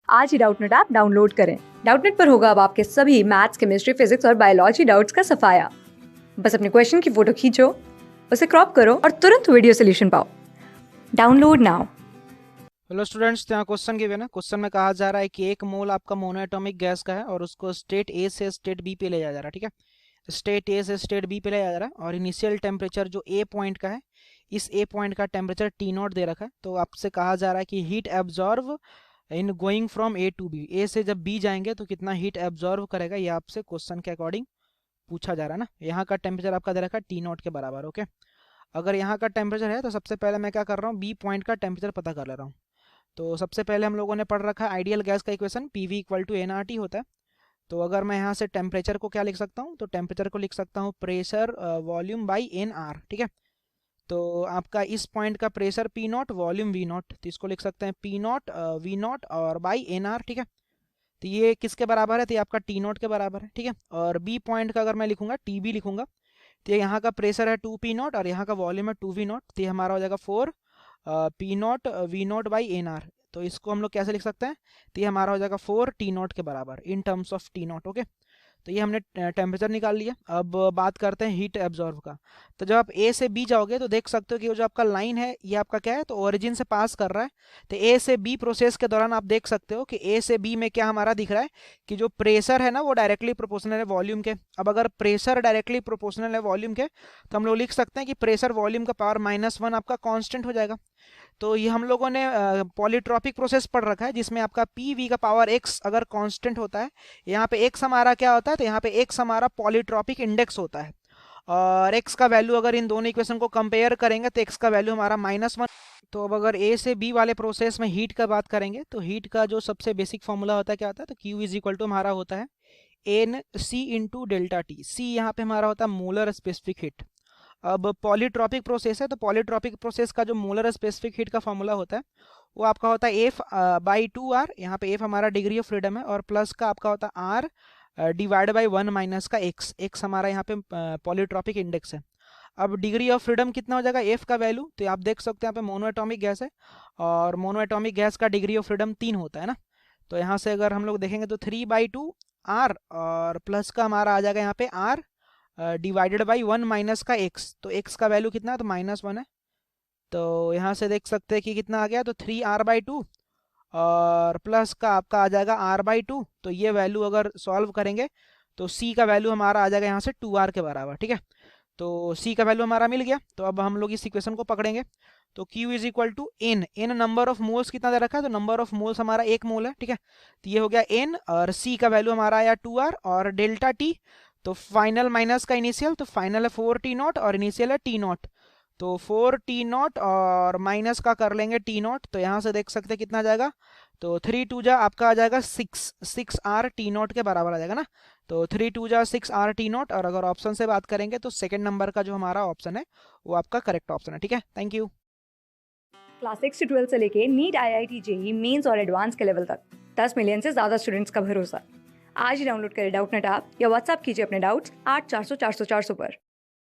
आज ही Doubtnut app download करें। Doubtnut पर होगा अब आपके सभी मैथ्स, केमिस्ट्री, फिजिक्स और बायोलॉजी डाउट्स का सफाया। बस अपने क्वेश्चन की फोटो खींचो, उसे क्रॉप करो और तुरंत वीडियो सोल्यूशन पाओ। Download now. हेलो स्टूडेंट्स, यहाँ क्वेश्चन गिवन है। क्वेश्चन में कहा जा रहा है कि एक मोल आपका मोनोएटॉमिक गैस का है और उसको स्टेट ए से स्टेट बी पे ले जाया जा रहा है। ठीक है, स्टेट ए से स्टेट बी पे ले जाया जा रहा है और इनिशियल टेम्परेचर जो ए पॉइंट का है, इस ए पॉइंट का टेम्परेचर टी नॉट दे रखा है। तो आपसे कहा जा रहा है कि heat absorbed in going from A to B, A से जब बी जाएंगे तो कितना हीट एब्जॉर्व करेगा, ये आपसे क्वेश्चन के अकॉर्डिंग पूछा जा रहा है ना। यहाँ का टेम्परेचर आपका दे रखा है टी नॉट के बराबर। ओके, अगर यहाँ का टेम्परेचर है तो सबसे पहले मैं क्या कर रहा हूँ, बी पॉइंट का टेम्परेचर पता कर ले रहा हूँ। तो सबसे पहले हम लोगों ने पढ़ रखा है आइडियल गैस का equation PV equal to NRT होता है। तो अगर मैं यहाँ से टेम्परेचर को क्या लिख सकता हूँ, तो टेम्परेचर को लिख सकता हूँ pressure volume by N R. ठीक है, तो आपका इस पॉइंट का pressure P naught, volume V naught, तो इसको लिख सकते हैं पी नॉट वी नॉट और बाई एन आर। ठीक है, तो ये किसके बराबर है, तो ये आपका टी नॉट के बराबर है। ठीक है, और बी पॉइंट का अगर मैं लिखूंगा टी बी लिखूंगा, तो ये यहाँ का प्रेशर है टू पी नॉट और यहाँ का वॉल्यूम है टू वी नॉट, तो ये हमारा हो जाएगा four P naught V naught by N R. तो इसको हम लोग कैसे लिख सकते हैं, तो ये हमारा हो जाएगा फोर टी नॉट के बराबर in terms of T not. Okay, तो ये हमने टेम्परेचर निकाल लिया। अब बात करते हैं हीट एब्जॉर्ब का। तो जब आप ए से बी जाओगे तो देख सकते हो कि वो जो आपका लाइन है ये आपका क्या है, तो ओरिजिन से पास कर रहा है। तो ए से बी प्रोसेस के दौरान आप देख सकते हो कि ए से बी में क्या हमारा दिख रहा है कि जो प्रेशर है ना वो डायरेक्टली प्रोपोर्शनल है वॉल्यूम के। अब अगर प्रेशर डायरेक्टली प्रोपोर्शनल है वॉल्यूम के तो हम लोग लिख सकते हैं कि प्रेशर वॉल्यूम का पावर -1 आपका कांस्टेंट हो जाएगा। तो ये हम लोगों ने पॉलीट्रॉपिक प्रोसेस पढ़ रखा है जिसमें आपका पी वी का पावर एक्स अगर कांस्टेंट होता है, यहाँ पे एक्स हमारा क्या होता है, तो यहाँ पे एक्स हमारा पॉलीट्रॉपिक इंडेक्स होता है। और एक्स का वैल्यू अगर इन दोनों इक्वेशन को कंपेयर करेंगे तो एक्स का वैल्यू हमारा -1। तो अब अगर ए से बी वाले प्रोसेस में हीट का बात करेंगे तो हीट का जो सबसे बेसिक फॉर्मूला होता है क्या होता है, तो क्यू इज इक्वल टू हमारा होता है n C into delta T. C यहाँ पे हमारा होता है मोलर स्पेसिफिक हीट। अब पॉलीट्रॉपिक प्रोसेस है तो पॉलीट्रॉपिक प्रोसेस का जो मोलर स्पेसिफिक हीट का फॉर्मूला होता है वो आपका होता है एफ बाई टू आर। यहाँ पे एफ हमारा डिग्री ऑफ फ्रीडम है और प्लस का आपका होता है R divide by one minus का एक्स। एक्स हमारा यहाँ पे पॉलीट्रॉपिक इंडेक्स है। अब डिग्री ऑफ फ्रीडम कितना हो जाएगा एफ का वैल्यू, तो आप देख सकते हैं यहाँ पे मोनोएटॉमिक गैस है और मोनोएटॉमिक गैस का डिग्री ऑफ फ्रीडम 3 होता है ना। तो यहाँ से अगर हम लोग देखेंगे तो 3/2 आर और प्लस का हमारा आ जाएगा यहाँ पे R divided by one minus का एक्स। तो एक्स का वैल्यू कितना है, तो -1 है। तो यहाँ से देख सकते हैं कि कितना आ गया, तो 3r/2 और प्लस का आपका आ जाएगा r/2। तो ये वैल्यू अगर सॉल्व करेंगे तो c का वैल्यू हमारा आ जाएगा यहाँ से 2r के बराबर। ठीक है, तो c का वैल्यू हमारा मिल गया। तो अब हम लोग इस इक्वेशन को पकड़ेंगे। तो q is equal to N, N number of moles कितना दे रखा है, तो नंबर ऑफ मोल्स हमारा एक मोल है। ठीक है, तो ये हो गया n और c का वैल्यू हमारा आया 2r और डेल्टा t, तो फाइनल माइनस का इनिशियल, तो फाइनल है 4t नॉट और इनिशियल है t नॉट। तो 4t नॉट और माइनस का कर लेंगे t नॉट, तो यहाँ से देख सकते हैं कितना आ जाएगा, तो 3 2 आपका आ जाएगा 6 टी नॉट के बराबर आ जाएगा ना। तो 3 2 6 टी नॉट, और अगर ऑप्शन से बात करेंगे तो सेकंड नंबर का जो हमारा ऑप्शन है वो आपका करेक्ट ऑप्शन है। ठीक है, थैंक यू। क्लास 6 से 12 से लेके नीट, IIT, जेईई मेंस और एडवांस के लेवल तक 10 मिलियन से ज्यादा स्टूडेंट्स का भरोसा। आज ही डाउनलोड करें डाउटनेट ऐप या व्हाट्सएप कीजिए अपने डाउट्स 8400 400 400 पर।